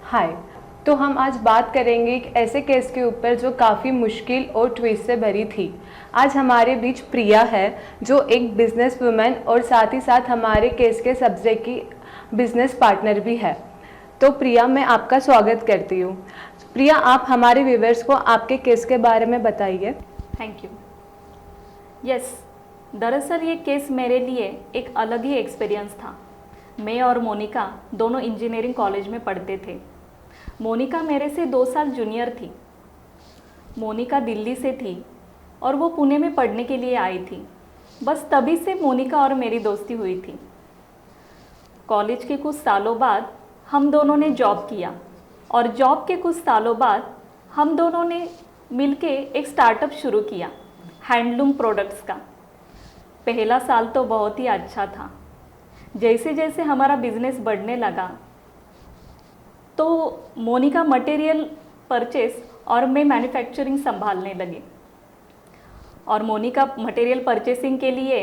हाय। तो हम आज बात करेंगे एक ऐसे केस के ऊपर जो काफ़ी मुश्किल और ट्विस्ट से भरी थी। आज हमारे बीच प्रिया है, जो एक बिजनेस वुमेन और साथ ही साथ हमारे केस के सब्जेक्ट की बिजनेस पार्टनर भी है। तो प्रिया, मैं आपका स्वागत करती हूँ। प्रिया, आप हमारे व्यूवर्स को आपके केस के बारे में बताइए। Thank you. यस, दरअसल ये केस मेरे लिए एक अलग ही एक्सपीरियंस था। मैं और मोनिका दोनों इंजीनियरिंग कॉलेज में पढ़ते थे। मोनिका मेरे से 2 साल जूनियर थी। मोनिका दिल्ली से थी और वो पुणे में पढ़ने के लिए आई थी। बस तभी से मोनिका और मेरी दोस्ती हुई थी। कॉलेज के कुछ सालों बाद हम दोनों ने जॉब किया और जॉब के कुछ सालों बाद हम दोनों ने मिलके एक स्टार्टअप शुरू किया, हैंडलूम प्रोडक्ट्स का। पहला साल तो बहुत ही अच्छा था। जैसे जैसे हमारा बिजनेस बढ़ने लगा तो मोनिका मटेरियल परचेस और मैं मैन्युफैक्चरिंग संभालने लगे। और मोनिका मटेरियल परचेसिंग के लिए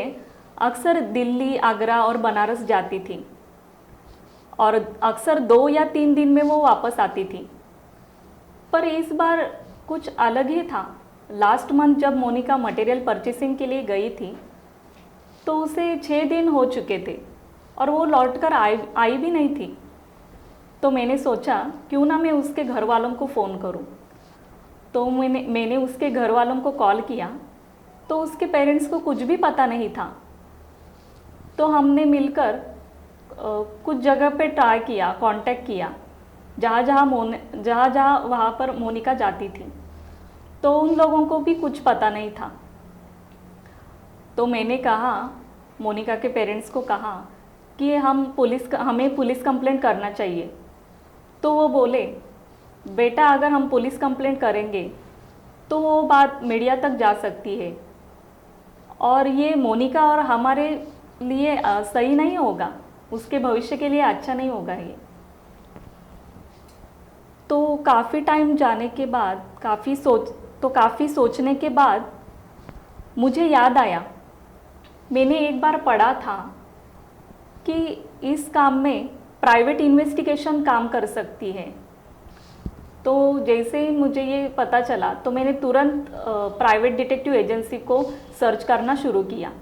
अक्सर दिल्ली, आगरा और बनारस जाती थी और अक्सर 2 या 3 दिन में वो वापस आती थी। पर इस बार कुछ अलग ही था। लास्ट मंथ जब मोनिका मटेरियल परचेसिंग के लिए गई थी तो उसे 6 दिन हो चुके थे और वो लौटकर आई भी नहीं थी। तो मैंने सोचा क्यों ना मैं उसके घर वालों को फ़ोन करूं। तो मैंने उसके घर वालों को कॉल किया तो उसके पेरेंट्स को कुछ भी पता नहीं था। तो हमने मिलकर कुछ जगह पे ट्राई किया, कांटेक्ट किया, जहाँ जहाँ वहाँ पर मोनिका जाती थी। तो उन लोगों को भी कुछ पता नहीं था। तो मैंने कहा, मोनिका के पेरेंट्स को कहा कि हमें पुलिस कंप्लेंट करना चाहिए। तो वो बोले, बेटा अगर हम पुलिस कंप्लेंट करेंगे तो वो बात मीडिया तक जा सकती है और ये मोनिका और हमारे लिए सही नहीं होगा, उसके भविष्य के लिए अच्छा नहीं होगा ये। तो काफ़ी टाइम जाने के बाद, काफ़ी सोचने के बाद मुझे याद आया, मैंने एक बार पढ़ा था कि इस काम में प्राइवेट इन्वेस्टिगेशन काम कर सकती है। तो जैसे ही मुझे ये पता चला तो मैंने तुरंत प्राइवेट डिटेक्टिव एजेंसी को सर्च करना शुरू किया।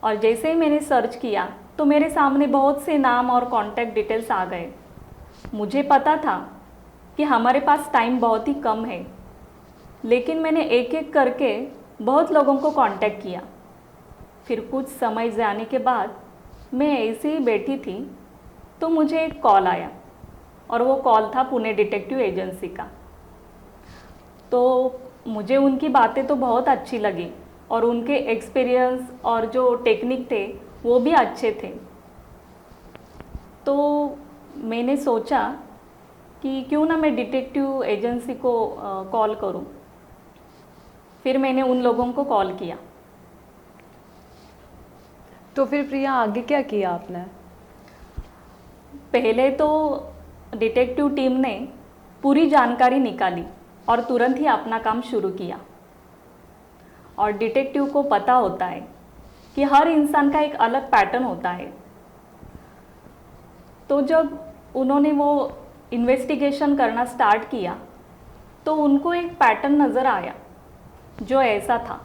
और जैसे ही मैंने सर्च किया तो मेरे सामने बहुत से नाम और कॉन्टैक्ट डिटेल्स आ गए। मुझे पता था कि हमारे पास टाइम बहुत ही कम है, लेकिन मैंने एक एक करके बहुत लोगों को कांटेक्ट किया। फिर कुछ समय जाने के बाद मैं ऐसे ही बैठी थी तो मुझे एक कॉल आया और वो कॉल था पुणे डिटेक्टिव एजेंसी का। तो मुझे उनकी बातें तो बहुत अच्छी लगी और उनके एक्सपीरियंस और जो टेक्निक थे वो भी अच्छे थे। तो मैंने सोचा कि क्यों ना मैं डिटेक्टिव एजेंसी को कॉल करूं। फिर मैंने उन लोगों को कॉल किया। तो फिर प्रिया, आगे क्या किया आपने? पहले तो डिटेक्टिव टीम ने पूरी जानकारी निकाली और तुरंत ही अपना काम शुरू किया। और डिटेक्टिव को पता होता है कि हर इंसान का एक अलग पैटर्न होता है। तो जब उन्होंने वो इन्वेस्टिगेशन करना स्टार्ट किया तो उनको एक पैटर्न नज़र आया जो ऐसा था।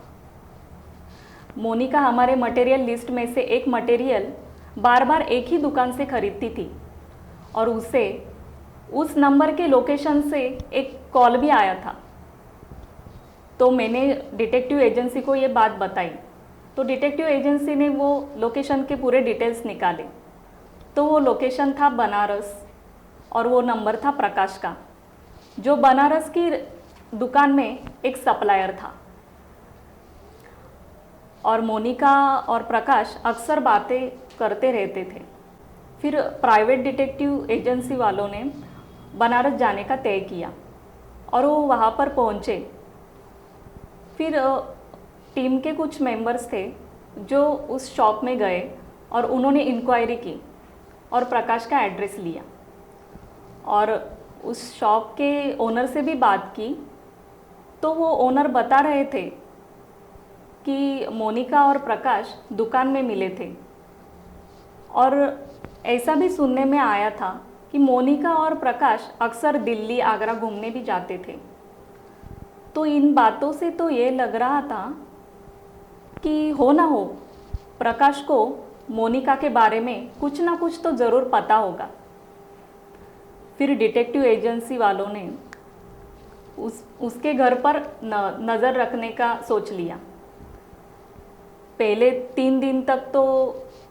मोनिका हमारे मटेरियल लिस्ट में से एक मटेरियल बार बार एक ही दुकान से खरीदती थी और उसे उस नंबर के लोकेशन से एक कॉल भी आया था। तो मैंने डिटेक्टिव एजेंसी को ये बात बताई तो डिटेक्टिव एजेंसी ने वो लोकेशन के पूरे डिटेल्स निकाले। तो वो लोकेशन था बनारस और वो नंबर था प्रकाश का, जो बनारस की दुकान में एक सप्लायर था। और मोनिका और प्रकाश अक्सर बातें करते रहते थे। फिर प्राइवेट डिटेक्टिव एजेंसी वालों ने बनारस जाने का तय किया और वो वहाँ पर पहुँचे। फिर टीम के कुछ मेंबर्स थे जो उस शॉप में गए और उन्होंने इंक्वायरी की और प्रकाश का एड्रेस लिया और उस शॉप के ओनर से भी बात की। तो वो ओनर बता रहे थे कि मोनिका और प्रकाश दुकान में मिले थे और ऐसा भी सुनने में आया था कि मोनिका और प्रकाश अक्सर दिल्ली आगरा घूमने भी जाते थे। तो इन बातों से तो ये लग रहा था कि हो ना हो प्रकाश को मोनिका के बारे में कुछ ना कुछ तो ज़रूर पता होगा। फिर डिटेक्टिव एजेंसी वालों ने उसके घर पर नज़र रखने का सोच लिया। पहले 3 दिन तक तो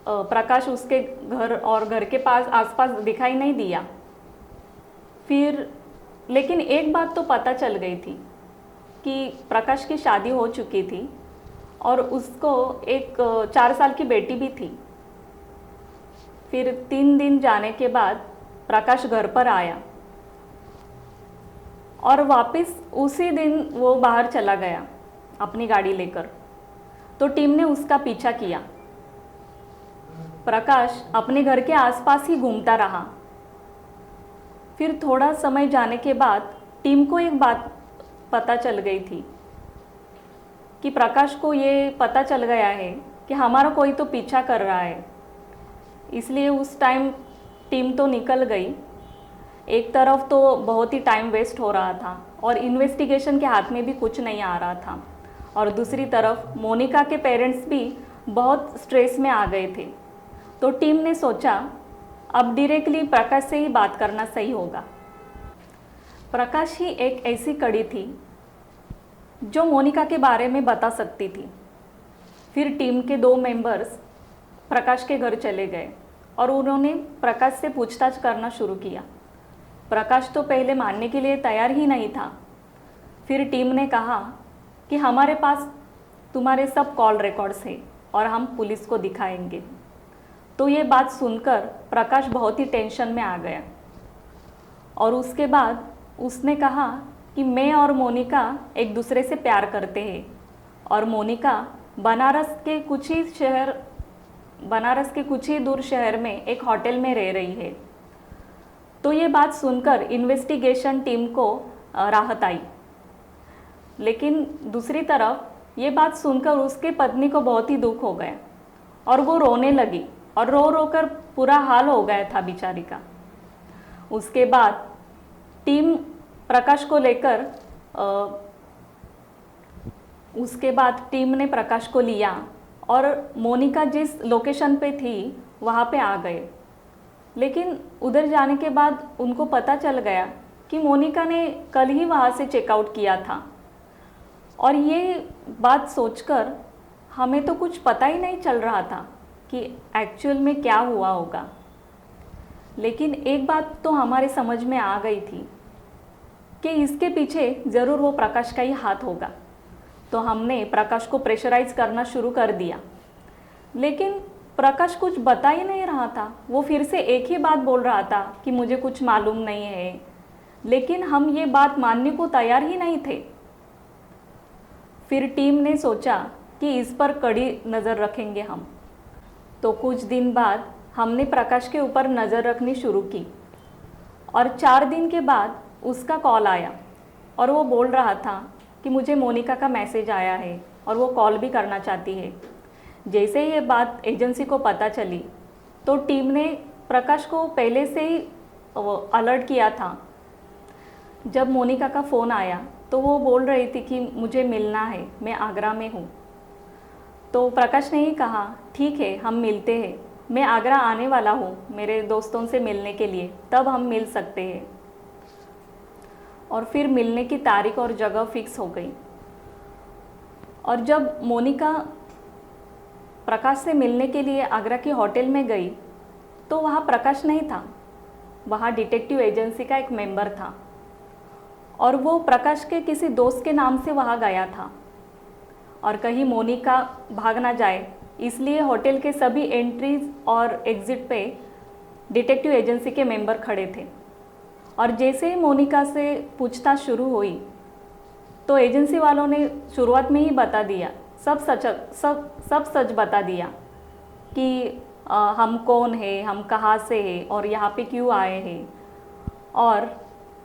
प्रकाश उसके घर और घर के पास आसपास दिखाई नहीं दिया। फिर लेकिन एक बात तो पता चल गई थी कि प्रकाश की शादी हो चुकी थी और उसको एक 4 साल की बेटी भी थी। फिर 3 दिन जाने के बाद प्रकाश घर पर आया और वापस उसी दिन वो बाहर चला गया अपनी गाड़ी लेकर। तो टीम ने उसका पीछा किया। प्रकाश अपने घर के आसपास ही घूमता रहा। फिर थोड़ा समय जाने के बाद टीम को एक बात पता चल गई थी कि प्रकाश को ये पता चल गया है कि हमारा कोई तो पीछा कर रहा है। इसलिए उस टाइम टीम तो निकल गई। एक तरफ तो बहुत ही टाइम वेस्ट हो रहा था और इन्वेस्टिगेशन के हाथ में भी कुछ नहीं आ रहा था, और दूसरी तरफ मोनिका के पेरेंट्स भी बहुत स्ट्रेस में आ गए थे। तो टीम ने सोचा अब डायरेक्टली प्रकाश से ही बात करना सही होगा। प्रकाश ही एक ऐसी कड़ी थी जो मोनिका के बारे में बता सकती थी। फिर टीम के 2 मेंबर्स प्रकाश के घर चले गए और उन्होंने प्रकाश से पूछताछ करना शुरू किया। प्रकाश तो पहले मानने के लिए तैयार ही नहीं था। फिर टीम ने कहा कि हमारे पास तुम्हारे सब कॉल रिकॉर्ड्स हैं और हम पुलिस को दिखाएंगे। तो ये बात सुनकर प्रकाश बहुत ही टेंशन में आ गया और उसके बाद उसने कहा कि मैं और मोनिका एक दूसरे से प्यार करते हैं और मोनिका बनारस के कुछ ही दूर शहर में एक होटल में रह रही है। तो ये बात सुनकर इन्वेस्टिगेशन टीम को राहत आई। लेकिन दूसरी तरफ ये बात सुनकर उसके पत्नी को बहुत ही दुख हो गया और वो रोने लगी और रो रो कर पूरा हाल हो गया था बेचारी का। उसके बाद टीम प्रकाश को लेकर उसके बाद टीम ने प्रकाश को लिया और मोनिका जिस लोकेशन पे थी वहाँ पे आ गए। लेकिन उधर जाने के बाद उनको पता चल गया कि मोनिका ने कल ही वहाँ से चेकआउट किया था। और ये बात सोचकर हमें तो कुछ पता ही नहीं चल रहा था कि एक्चुअल में क्या हुआ होगा। लेकिन एक बात तो हमारे समझ में आ गई थी कि इसके पीछे ज़रूर वो प्रकाश का ही हाथ होगा। तो हमने प्रकाश को प्रेशराइज करना शुरू कर दिया। लेकिन प्रकाश कुछ बता ही नहीं रहा था। वो फिर से एक ही बात बोल रहा था कि मुझे कुछ मालूम नहीं है। लेकिन हम ये बात मानने को तैयार ही नहीं थे। फिर टीम ने सोचा कि इस पर कड़ी नज़र रखेंगे हम। तो कुछ दिन बाद हमने प्रकाश के ऊपर नज़र रखनी शुरू की और 4 दिन के बाद उसका कॉल आया और वो बोल रहा था कि मुझे मोनिका का मैसेज आया है और वो कॉल भी करना चाहती है। जैसे ये बात एजेंसी को पता चली तो टीम ने प्रकाश को पहले से ही अलर्ट किया था। जब मोनिका का फ़ोन आया तो वो बोल रही थी कि मुझे मिलना है, मैं आगरा में हूँ। तो प्रकाश ने ही कहा ठीक है हम मिलते हैं, मैं आगरा आने वाला हूँ मेरे दोस्तों से मिलने के लिए, तब हम मिल सकते हैं। और फिर मिलने की तारीख और जगह फिक्स हो गई। और जब मोनिका प्रकाश से मिलने के लिए आगरा की होटल में गई तो वहाँ प्रकाश नहीं था, वहाँ डिटेक्टिव एजेंसी का एक मेंबर था और वो प्रकाश के किसी दोस्त के नाम से वहाँ गया था। और कहीं मोनिका भाग ना जाए इसलिए होटल के सभी एंट्रीज और एग्ज़िट पे डिटेक्टिव एजेंसी के मेंबर खड़े थे। और जैसे ही मोनिका से पूछताछ शुरू हुई तो एजेंसी वालों ने शुरुआत में ही बता दिया, सब सच बता दिया कि हम कौन है, हम कहाँ से हैं और यहाँ पे क्यों आए हैं, और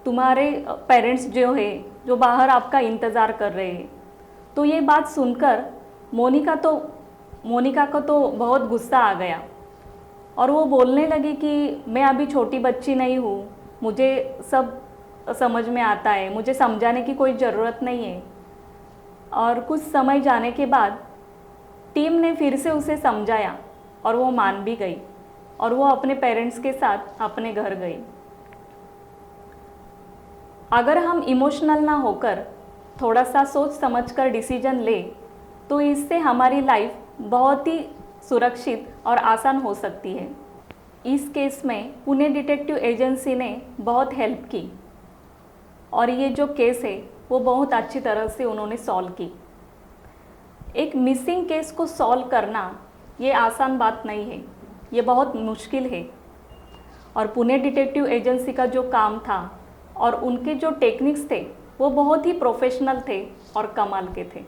तुम्हारे पेरेंट्स जो है जो बाहर आपका इंतज़ार कर रहे हैं। तो ये बात सुनकर मोनिका को तो बहुत गुस्सा आ गया और वो बोलने लगी कि मैं अभी छोटी बच्ची नहीं हूँ, मुझे सब समझ में आता है, मुझे समझाने की कोई ज़रूरत नहीं है। और कुछ समय जाने के बाद टीम ने फिर से उसे समझाया और वो मान भी गई और वो अपने पेरेंट्स के साथ अपने घर गई। अगर हम इमोशनल ना होकर थोड़ा सा सोच समझकर डिसीजन ले तो इससे हमारी लाइफ बहुत ही सुरक्षित और आसान हो सकती है। इस केस में पुणे डिटेक्टिव एजेंसी ने बहुत हेल्प की और ये जो केस है वो बहुत अच्छी तरह से उन्होंने सॉल्व की। एक मिसिंग केस को सॉल्व करना ये आसान बात नहीं है, ये बहुत मुश्किल है। और पुणे डिटेक्टिव एजेंसी का जो काम था और उनके जो टेक्निक्स थे वो बहुत ही प्रोफेशनल थे और कमाल के थे।